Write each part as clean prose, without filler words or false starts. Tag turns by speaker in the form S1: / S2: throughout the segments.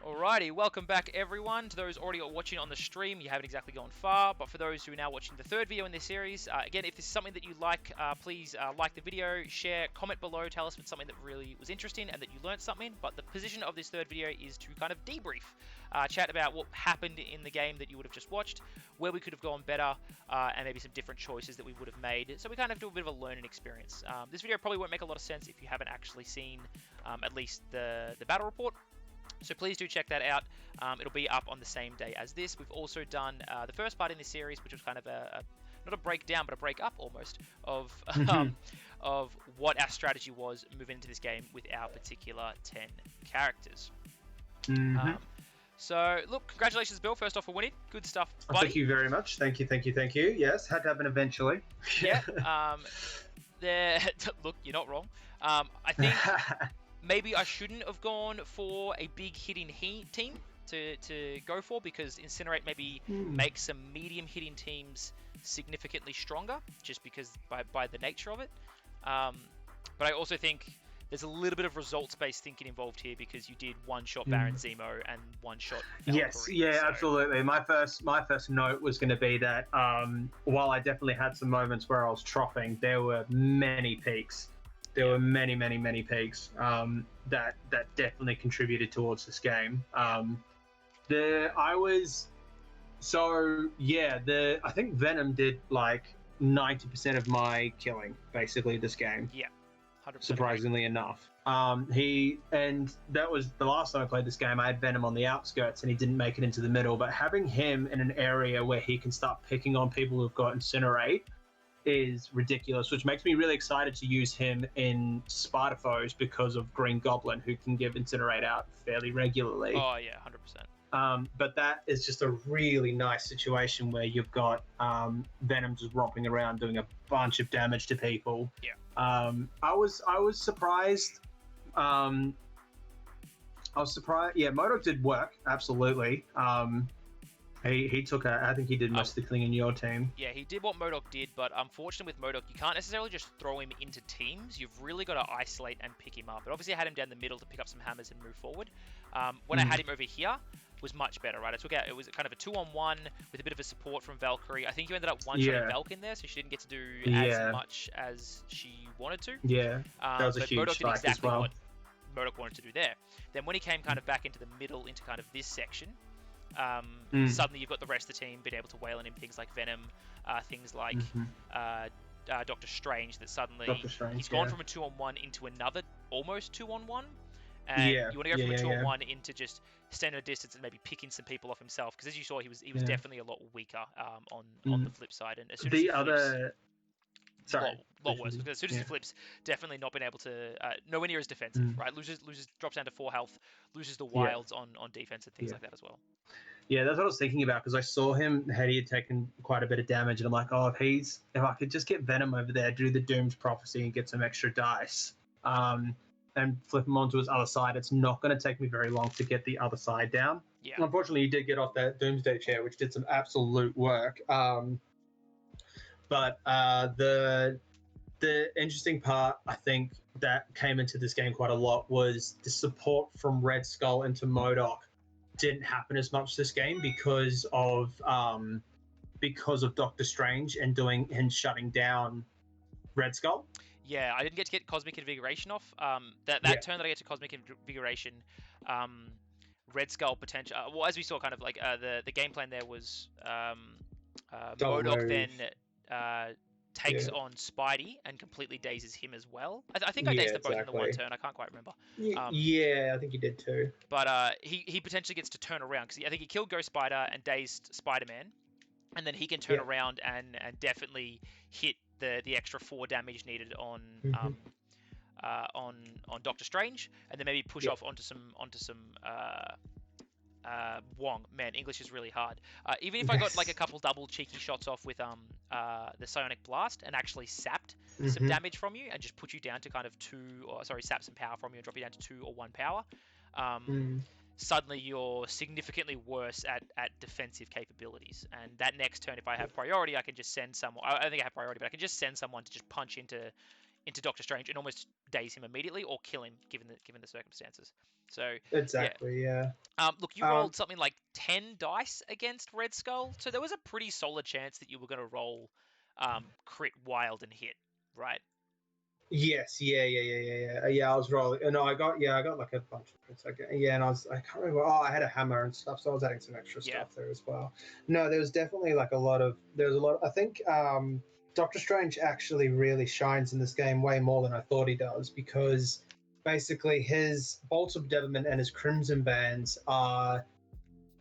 S1: Alrighty, welcome back everyone. To those already watching on the stream, you haven't exactly gone far, but for those who are now watching the third video in this series, again, if this is something that you like, please like the video, share, comment below, tell us if it's something that really was interesting and that you learned something. But the position of this third video is to kind of debrief, chat about what happened in the game that you would have just watched, where we could have gone better, and maybe some different choices that we would have made. So we kind of do a bit of a learning experience. This video probably won't make a lot of sense if you haven't actually seen at least the battle report. So please do check that out. It'll be up on the same day as this. We've also done the first part in this series, which was kind of not a breakdown, but a break up almost of of what our strategy was moving into this game with our particular 10 characters. So look, congratulations, Bill. First off, for winning. Good stuff, buddy.
S2: Thank you very much. Thank you. Yes, had to happen eventually.
S1: Yeah. Look, you're not wrong. I think. Maybe I shouldn't have gone for a big hitting team to go for, because Incinerate maybe makes some medium hitting teams significantly stronger, just because by the nature of it. But I also think there's a little bit of results-based thinking involved here, because you did one-shot Baron Zemo and one-shot Valkyrie.
S2: Yes, yeah, so. Absolutely. My first note was going to be that while I definitely had some moments where I was troughing, there were many peaks. There were many peaks that definitely contributed towards this game. I think Venom did like 90% of my killing basically this game.
S1: Yeah, 100%.
S2: Surprisingly enough. And that was the last time I played this game. I had Venom on the outskirts and he didn't make it into the middle. But having him in an area where he can start picking on people who've got Incinerate is ridiculous, which makes me really excited to use him in Spider Foes because of Green Goblin, who can give Incinerate out fairly regularly.
S1: Oh yeah, 100%.
S2: But that is just a really nice situation where you've got Venom just romping around doing a bunch of damage to people.
S1: Yeah.
S2: I was surprised. I was surprised. Yeah, MODOK did work, absolutely. He took I think he did most of the killing in your team.
S1: Yeah, he did what MODOK did, but unfortunately with MODOK, you can't necessarily just throw him into teams. You've really got to isolate and pick him up. But obviously I had him down the middle to pick up some hammers and move forward. When I had him over here, was much better, right? It was kind of a 2-on-1 with a bit of a support from Valkyrie. I think you ended up one-shotting Valk in there, so she didn't get to do as much as she wanted to.
S2: Yeah, that was a huge
S1: MODOK did exactly
S2: as well.
S1: what MODOK wanted to do there. Then when he came kind of back into the middle, into kind of this section, suddenly you've got the rest of the team being able to wail on him, things like Venom, things like Doctor Strange, that suddenly he's gone from a 2-on-1 into another almost 2-on-1, and you want to go from a 2-on-1 into just standing at a distance and maybe picking some people off himself, because as you saw, he was definitely a lot weaker on the flip side, and as soon as he flips, a lot worse, because as soon as he flips, definitely not been able to nowhere near as defensive, right? Drops down to 4 health, loses the wilds on defense and things like that as well.
S2: Yeah, that's what I was thinking about, because I saw him, he had taken quite a bit of damage, and I'm like, oh, if I could just get Venom over there, do the Doomed Prophecy and get some extra dice, and flip him onto his other side, it's not going to take me very long to get the other side down.
S1: Yeah.
S2: Unfortunately, he did get off that Doomsday chair, which did some absolute work. But the interesting part, I think, that came into this game quite a lot was the support from Red Skull into MODOK didn't happen as much this game because of Doctor Strange and shutting down Red Skull.
S1: Yeah, I didn't get to get Cosmic Invigoration off. That turn that I get to Cosmic Invigoration, Red Skull potential. Well, as we saw, kind of like the game plan there was MODOK then takes on Spidey and completely dazes him as well. I think I dazed them both in the one turn. I can't quite remember.
S2: Yeah, I think you did too.
S1: But he potentially gets to turn around, because I think he killed Ghost Spider and dazed Spider-Man, and then he can turn around and definitely hit the extra 4 damage needed on Doctor Strange, and then maybe push off onto some Wong. Man, English is really hard. Even if I got like a couple double cheeky shots off with the Psionic Blast and actually sapped some damage from you and just put you down to kind of sap some power from you and drop you down to 2 or 1 power, suddenly you're significantly worse at defensive capabilities. And that next turn, if I have priority, I can just send someone. I don't think I have priority, but I can just send someone to just punch into into Doctor Strange and almost daze him immediately or kill him given the circumstances. So yeah.
S2: Exactly. Yeah.
S1: Look, you
S2: Um,
S1: rolled something like 10 dice against Red Skull, so there was a pretty solid chance that you were going to roll crit wild and hit, right?
S2: Yes, yeah. I was rolling. No, I got like a bunch of crits. Yeah, and I can't remember. Oh, I had a hammer and stuff, so I was adding some extra
S1: Yeah.
S2: stuff there as well. No, there was definitely like a lot of. There was a lot. I think Doctor Strange actually really shines in this game way more than I thought he does, because basically his bolts of Devilment and his Crimson Bands are.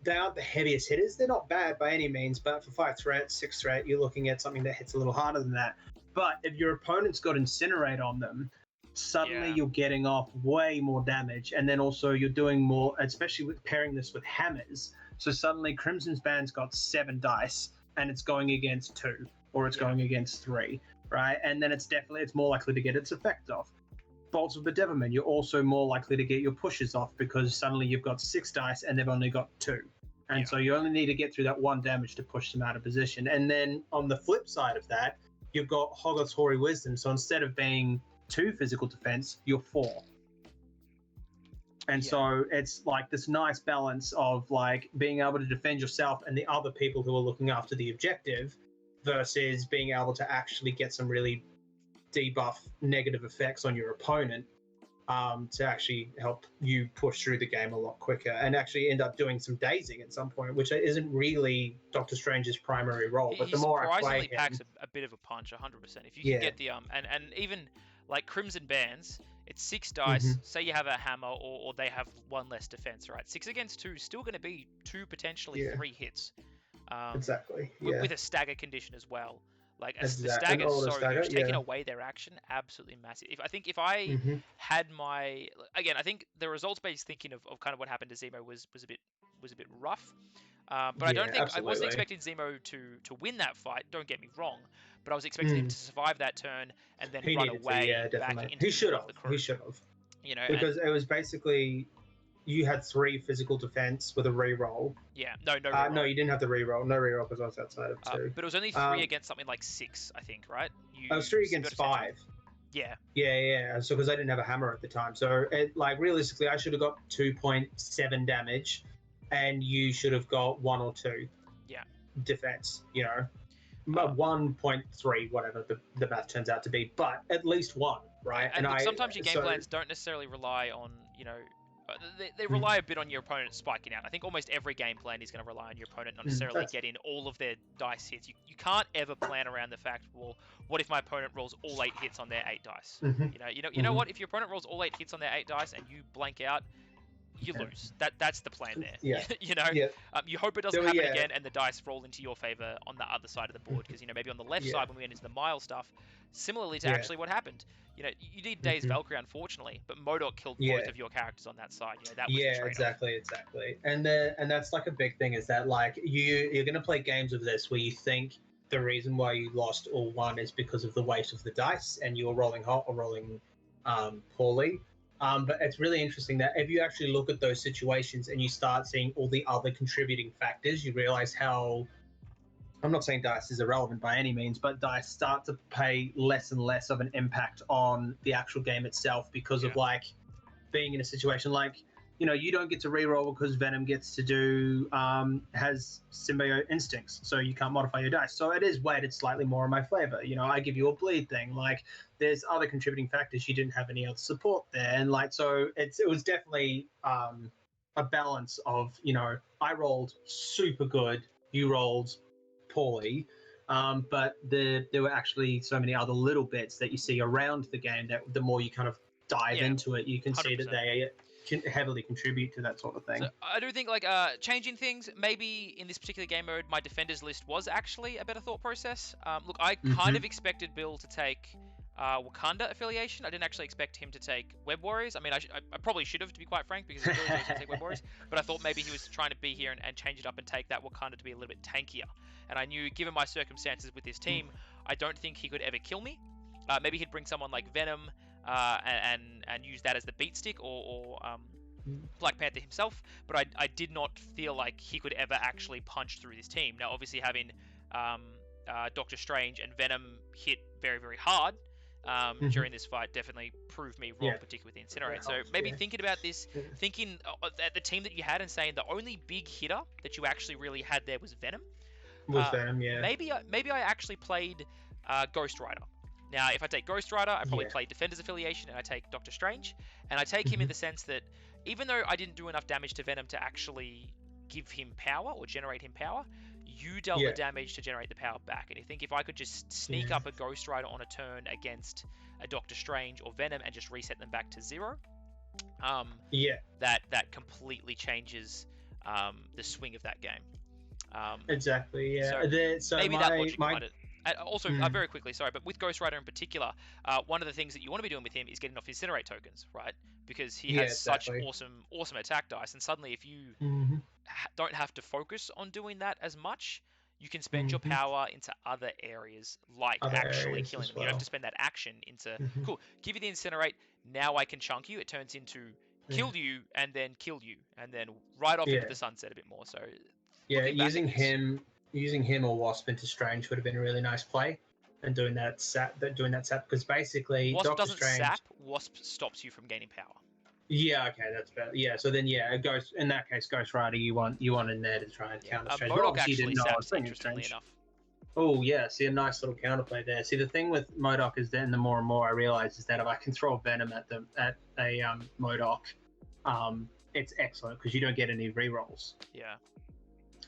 S2: They aren't the heaviest hitters. They're not bad by any means, but for 5 threat, 6 threat, you're looking at something that hits a little harder than that. But if your opponent's got Incinerate on them, suddenly
S1: Yeah.
S2: you're getting off way more damage, and then also you're doing more, especially with pairing this with hammers. So suddenly Crimson's Band's got 7 dice, and it's going against 2, or it's going against 3, right? And then it's more likely to get its effect off. Bolts of Bedevilment, you're also more likely to get your pushes off, because suddenly you've got 6 dice and they've only got 2. And so you only need to get through that 1 damage to push them out of position. And then on the flip side of that, you've got Hoggoth's Hoary Wisdom. So instead of being 2 physical defense, you're 4. And so it's like this nice balance of like being able to defend yourself and the other people who are looking after the objective, versus being able to actually get some really debuff negative effects on your opponent, to actually help you push through the game a lot quicker and actually end up doing some dazing at some point, which isn't really Doctor Strange's primary role. But the more I play him,
S1: packs a bit of a punch, 100%. If you can get the and even like Crimson Bands, it's 6 dice. Say you have a hammer, or they have 1 less defense, right? 6 against 2 is still going to be 2, potentially 3 hits.
S2: Exactly.
S1: With a stagger condition as well. Like the
S2: stagger
S1: is so huge. Taking away their action, absolutely massive. If I had my, again, I think the results based thinking of kind of what happened to Zemo was a bit rough. But I don't think I wasn't expecting Zemo to win that fight. Don't get me wrong, but I was expecting him to survive that turn and then run away back into the crew.
S2: He should have.
S1: You know,
S2: because it was basically you had 3 physical defense with a reroll.
S1: Yeah, no reroll.
S2: No, you didn't have the reroll. No reroll because I was outside of 2.
S1: But it was only 3 against something like 6, I think, right?
S2: I was 3 against 5.
S1: Yeah.
S2: Yeah. So because I didn't have a hammer at the time, so it, like realistically, I should have got 2.7 damage, and you should have got 1 or 2.
S1: Yeah.
S2: Defense, 1.3, whatever the math turns out to be, but at least 1, right?
S1: And look, sometimes your game plans don't necessarily rely on, they rely a bit on your opponent spiking out. I think almost every game plan is going to rely on your opponent not necessarily getting all of their dice hits. You can't ever plan around the fact, well, what if my opponent rolls all 8 hits on their 8 dice? You know what? If your opponent rolls all 8 hits on their 8 dice and you blank out, you lose. That's the plan there.
S2: Yeah.
S1: You hope it doesn't happen again and the dice roll into your favor on the other side of the board, because maybe on the left side when we get into the mile stuff, similarly to actually what happened. You did Days Valkyrie, unfortunately, but MODOK killed both of your characters on that side. That was the
S2: exactly. And that's like a big thing, is that like you're going to play games of this where you think the reason why you lost or won is because of the weight of the dice and you're rolling hot or rolling poorly. But it's really interesting that if you actually look at those situations and you start seeing all the other contributing factors, you realize how, I'm not saying dice is irrelevant by any means, but dice start to play less and less of an impact on the actual game itself, because of like being in a situation like, you don't get to reroll because Venom gets to do, has symbiote instincts, so you can't modify your dice. So it is weighted slightly more in my favor. I give you a bleed thing. Like, there's other contributing factors. You didn't have any other support there. And like, so it was definitely a balance of, I rolled super good, you rolled poorly. But there were actually so many other little bits that you see around the game that the more you kind of dive into it, you can 100%. See that they can heavily contribute to that sort of thing.
S1: So I do think changing things, maybe in this particular game mode, my defenders list was actually a better thought process. Look, I kind of expected Bill to take Wakanda affiliation. I didn't actually expect him to take Web Warriors. I mean, I probably should have, to be quite frank, because Bill was going to take Web Warriors, but I thought maybe he was trying to be here and change it up and take that Wakanda to be a little bit tankier. And I knew, given my circumstances with this team, I don't think he could ever kill me. Maybe he'd bring someone like Venom and use that as the beat stick, or Black Panther himself, but I did not feel like he could ever actually punch through this team. Now, obviously, having Doctor Strange and Venom hit very, very hard during this fight definitely proved me wrong, particularly with the Incinerate. So maybe thinking about this, thinking at the team that you had and saying the only big hitter that you actually really had there was Venom.
S2: Venom, yeah.
S1: Maybe I actually played Ghost Rider. Now, if I take Ghost Rider, I probably play Defender's Affiliation, and I take Doctor Strange. And I take him in the sense that even though I didn't do enough damage to Venom to actually give him power or generate him power, you dealt the damage to generate the power back. And you think if I could just sneak up a Ghost Rider on a turn against a Doctor Strange or Venom and just reset them back to 0, that completely changes the swing of that game.
S2: Exactly, yeah.
S1: So maybe that logic behind it. Also, very quickly, sorry, but with Ghost Rider in particular, one of the things that you want to be doing with him is getting off his Incinerate tokens, right? Because he has such awesome attack dice, and suddenly if you don't have to focus on doing that as much, you can spend your power into other areas, like actually killing them. You don't have to spend that action into, cool, give you the Incinerate, now I can chunk you. It turns into kill you, and then kill you, and then right off into the sunset a bit more. So
S2: using him or Wasp into Strange would have been a really nice play, and doing that sap because basically
S1: Wasp
S2: Doctor
S1: doesn't
S2: Strange,
S1: sap. Wasp stops you from gaining power.
S2: Yeah, okay, that's better. Yeah, so then Ghost in that case, Ghost Rider, you want in there to try and counter Strange.
S1: MODOK actually saps, interestingly enough.
S2: Oh yeah, see a nice little counterplay there. See the thing with MODOK is then the more and more I realize is that if I can throw a Venom at a MODOK, it's excellent because you don't get any rerolls.
S1: Yeah.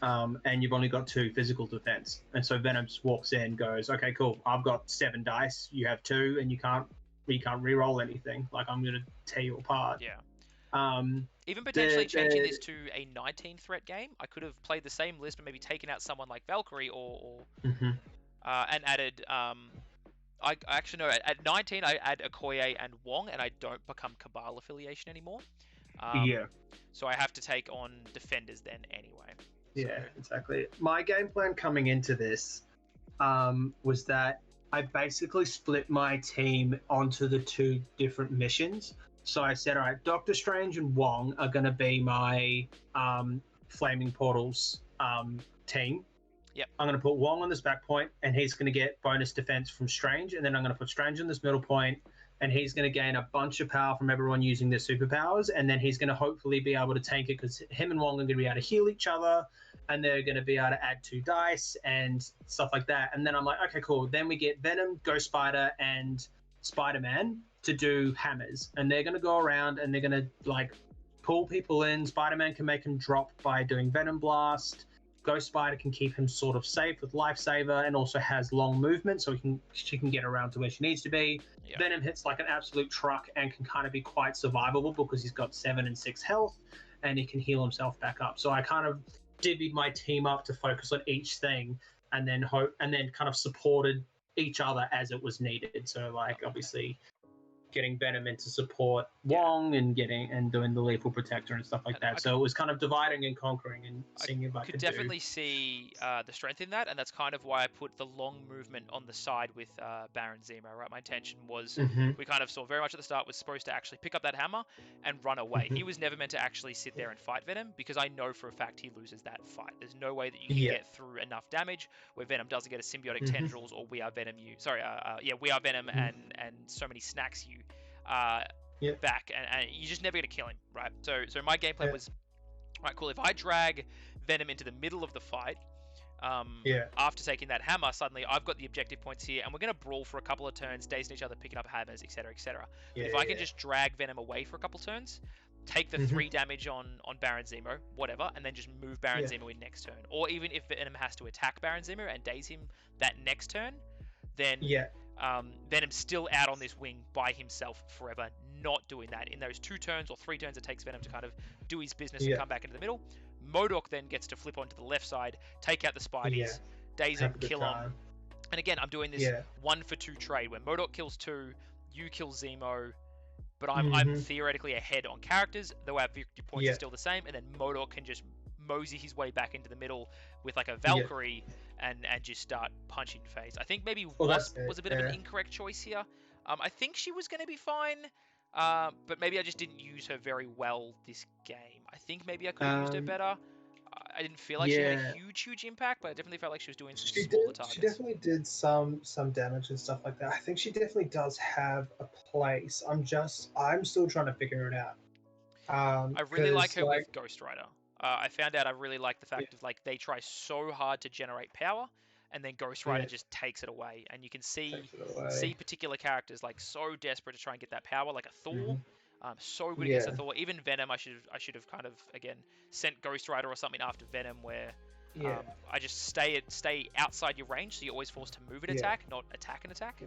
S2: And you've only got 2 physical defense, and so Venom just walks in, goes, okay, cool, I've got 7 dice, you have 2, and you can't re-roll anything. Like, I'm gonna tear you apart.
S1: Yeah. Even potentially changing this to a 19 threat game, I could have played the same list, but maybe taken out someone like Valkyrie and added. I actually know at 19 I add Okoye and Wong, and I don't become Cabal affiliation anymore. So I have to take on defenders then anyway.
S2: Yeah, exactly. My game plan coming into this was that I basically split my team onto the 2 different missions. So I said, all right, Doctor Strange and Wong are going to be my Flaming Portals team.
S1: Yep.
S2: I'm going to put Wong on this back point, and he's going to get bonus defense from Strange. And then I'm going to put Strange on this middle point, and he's going to gain a bunch of power from everyone using their superpowers. And then he's going to hopefully be able to tank it because him and Wong are going to be able to heal each other, and they're going to be able to add 2 dice and stuff like that. And then I'm like, okay, cool. Then we get Venom, Ghost Spider, and Spider-Man to do hammers, and they're going to go around and they're going to like pull people in. Spider-Man can make him drop by doing Venom Blast. Ghost Spider can keep him sort of safe with Lifesaver, and also has long movement, so she can get around to where she needs to be. Yeah. Venom hits like an absolute truck and can kind of be quite survivable because he's got 7 and 6 health, and he can heal himself back up. So I kind of divvied my team up to focus on each thing, and then kind of supported each other as it was needed. So like obviously getting Venom in to support Wong and doing the lethal protector and stuff like that. So it was kind of dividing and conquering and seeing if I could
S1: definitely see the strength in that, and that's kind of why I put the long movement on the side with Baron Zemo, right? My intention was we kind of saw very much at the start was supposed to actually pick up that hammer and run away. He was never meant to actually sit there and fight Venom, because I know for a fact he loses that fight. There's no way that you can get through enough damage where Venom doesn't get a symbiotic tendrils or We Are Venom We Are Venom and so many snacks you back, and you're just never going to kill him, right? So my game plan was, right, cool, if I drag Venom into the middle of the fight, after taking that hammer, suddenly I've got the objective points here, and we're going to brawl for a couple of turns, dazing each other, picking up hammers, etc, etc. If I can just drag Venom away for a couple turns, take the 3 damage on Baron Zemo, whatever, and then just move Baron Zemo in next turn, or even if Venom has to attack Baron Zemo and daze him that next turn, then Venom's still out on this wing by himself forever, not doing that. In those 2 turns or 3 turns it takes Venom to kind of do his business and come back into the middle, MODOK then gets to flip onto the left side, take out the Spideys, daze him, kill him. And again, I'm doing this 1 for 2 trade, where MODOK kills 2, you kill Zemo, but I'm theoretically ahead on characters, though our victory points are still the same, and then MODOK can just mosey his way back into the middle with like a Valkyrie and just start punching phase. I think maybe Wasp was a bit of an incorrect choice here. I think she was going to be fine, but maybe I just didn't use her very well this game. I think maybe I could have used her better. I didn't feel like she had a
S2: Yeah.
S1: huge impact, but I definitely felt like she was doing some
S3: She
S1: smaller
S3: did. She
S1: targets.
S3: definitely did some damage and stuff like that. I think she definitely does have a place. I'm still trying to figure it out.
S1: I really like
S3: 'Cause
S1: her
S3: like
S1: with Ghost Rider. I found out I really like the
S3: yeah,
S1: fact of like they try so hard to generate power, and then Ghost Rider
S3: yeah,
S1: just takes it away, and you can see
S3: takes it away.
S1: particular characters like so desperate to try and get that power, like a Thor.
S3: Hmm.
S1: So good against a
S3: Yeah,
S1: Thor. Even Venom, I should have kind of again sent Ghost Rider or something after Venom, where
S3: yeah,
S1: I just stay outside your range, so you're always forced to move and
S3: yeah.
S1: attack, not attack and attack.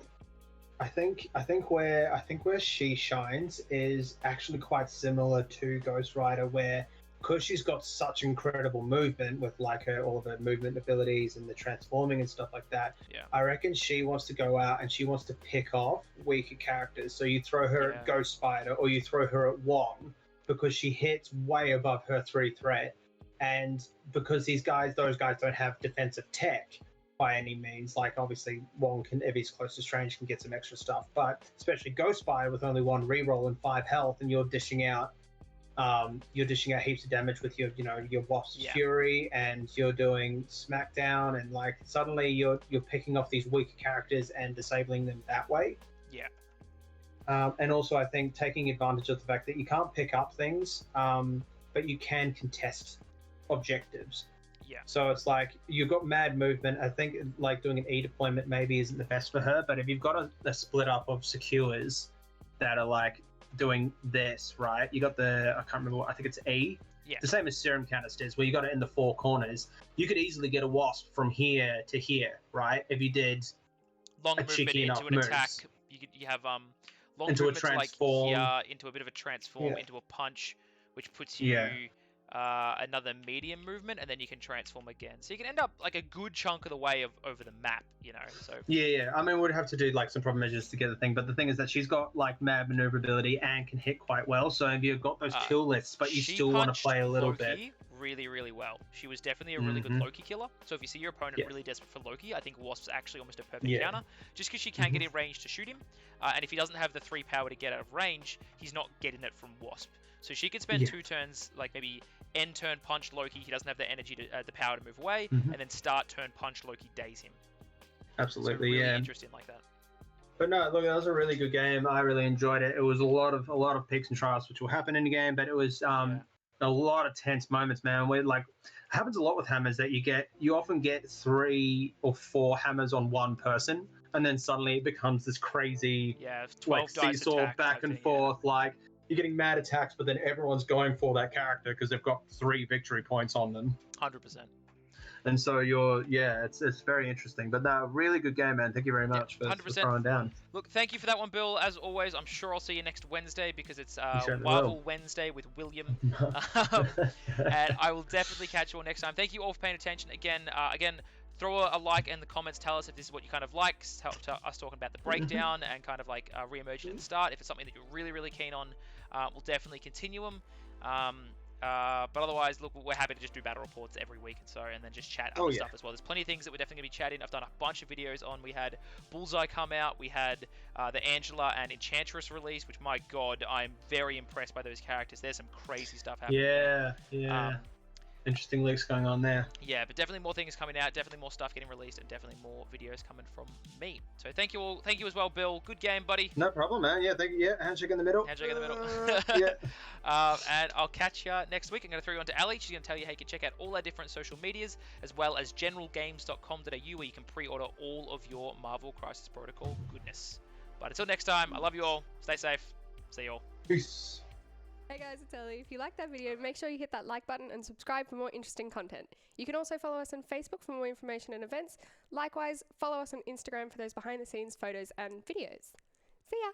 S3: I think where she shines is actually quite similar to Ghost Rider, where because she's got such incredible movement with like all of her movement abilities and the transforming and stuff like that.
S1: Yeah.
S3: I reckon she wants to go out and she wants to pick off weaker characters. So you throw her
S1: Yeah.
S3: at Ghost Spider or you throw her at Wong because she hits way above her 3 threat, and because those guys don't have defensive tech by any means. Like obviously Wong can, if he's close to range, can get some extra stuff, but especially Ghost Spider with only 1 reroll and 5 health, and you're dishing out heaps of damage with your Wasp's
S1: Yeah.
S3: Fury, and you're doing Smackdown, and like suddenly you're picking off these weaker characters and disabling them that way.
S1: Yeah.
S3: And also I think taking advantage of the fact that you can't pick up things, but you can contest objectives.
S1: Yeah.
S3: So it's like you've got mad movement. I think like doing an E deployment maybe isn't the best for her, but if you've got a split up of secures that are like doing this, right? You got I can't remember I think it's E.
S1: Yeah.
S3: The same as Serum Canisters, where you got it in the 4 corners. You could easily get a Wasp from here to here, right? If you did
S1: Long
S3: a
S1: movement
S3: cheeky
S1: into
S3: enough
S1: an
S3: moves.
S1: attack. You have long
S3: Into a
S1: movement to like
S3: transform.
S1: here, into a bit of a transform,
S3: Yeah.
S1: into a punch, which puts you
S3: Yeah.
S1: Another medium movement, and then you can transform again. So you can end up like a good chunk of the way over the map, So
S3: Yeah. I mean, we'd have to do like some proper measures to get the thing, but the thing is that she's got like mad maneuverability and can hit quite well. So if you've got those kill lists, but you
S1: she
S3: still want to
S1: punched
S3: play a little
S1: Loki
S3: bit.
S1: really well. She was definitely a really good
S3: Mhm.
S1: Loki killer. So if you see your opponent
S3: Yeah.
S1: really desperate for Loki, I think Wasp's actually almost a perfect
S3: Yeah.
S1: counter, just because she can get in range to shoot him, and if he doesn't have the 3 power to get out of range, he's not getting it from Wasp. So she could spend
S3: Yeah.
S1: 2 turns, like maybe end turn punch Loki, he doesn't have the energy to the power to move away,
S3: Mhm.
S1: and then start turn punch Loki, daze him.
S3: Absolutely,
S1: so really
S3: yeah.
S1: interesting like that.
S3: But no, look, that was a really good game. I really enjoyed it. It was a lot of peaks and trials which will happen in the game, but it was a lot of tense moments, man. Where like happens a lot with hammers that you often get 3 or 4 hammers on one person, and then suddenly it becomes this crazy
S1: 12
S3: like
S1: dice
S3: seesaw
S1: attack
S3: back
S1: type
S3: and
S1: thing,
S3: forth. Like you're getting mad attacks, but then everyone's going for that character because they've got 3 victory points on them.
S1: 100%.
S3: And so it's very interesting. But no, really good game, man. Thank you very much for throwing down.
S1: Look, thank you for that one, Bill. As always, I'm sure I'll see you next Wednesday because it's
S3: certainly
S1: Marvel
S3: will.
S1: Wednesday with William. And I will definitely catch you all next time. Thank you all for paying attention. Again, throw a like in the comments. Tell us if this is what you kind of like. To us talking about the breakdown and kind of like re-emerging at the start. If it's something that you're really, really keen on, we'll definitely continue them. But otherwise, look, we're happy to just do battle reports every week and then just chat other stuff as well. There's plenty of things that we're definitely going to be chatting. I've done a bunch of videos on. We had Bullseye come out. We had the Angela and Enchantress release, which, my God, I'm very impressed by those characters. There's some crazy stuff happening.
S3: Yeah. Interesting leaks going on there.
S1: Yeah, but definitely more things coming out, definitely more stuff getting released, and definitely more videos coming from me. So thank you all. Thank you as well, Bill. Good game, buddy.
S3: No problem, man. Yeah, thank you. Yeah, handshake in the middle.
S1: Handshake in the middle.
S3: Yeah.
S1: And I'll catch you next week. I'm going to throw you on to Ali. She's going to tell you how you can check out all our different social medias, as well as generalgames.com.au, where you can pre-order all of your Marvel Crisis Protocol goodness. But until next time, I love you all. Stay safe. See you all.
S3: Peace.
S4: Hey guys, it's Ellie. If you like that video, make sure you hit that like button and subscribe for more interesting content. You can also follow us on Facebook for more information and events. Likewise, follow us on Instagram for those behind the scenes photos and videos. See ya!